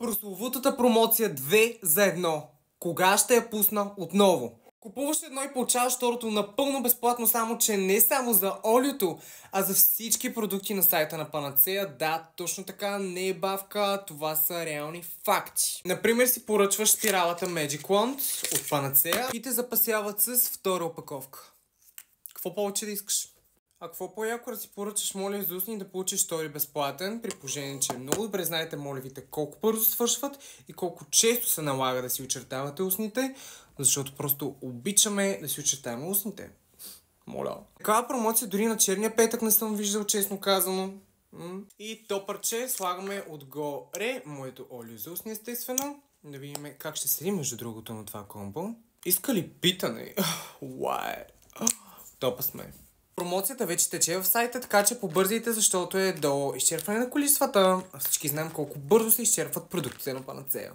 Прословутата промоция 2 за 1. Кога ще я пусна отново? Купуваш едно и получаваш второто напълно безплатно, само че не само за олиото, а за всички продукти на сайта на Panacea. Да, точно така, не е бавка, това са реални факти. Например, си поръчваш спиралата Magic Wand от Panacea и те запасяват с втора опаковка. Какво повече да искаш? А какво по-яко да си поръчаш молив за устни и да получиш втори безплатен, при положение, че много добре знаете моливите колко бързо свършват и колко често се налага да си очертавате устните, защото просто обичаме да си очертаваме устните. Моля. Такава промоция дори на черния петък не съм виждал, честно казано. И то парче слагаме отгоре моето олио за устни, естествено. Да видим как ще седи между другото на това комбо. Иска ли питане? Уай. Топа сме. Промоцията вече тече в сайта, така че побързайте, защото е до изчерпване на количествата. Всички знаем колко бързо се изчерпват продуктите на Panacea.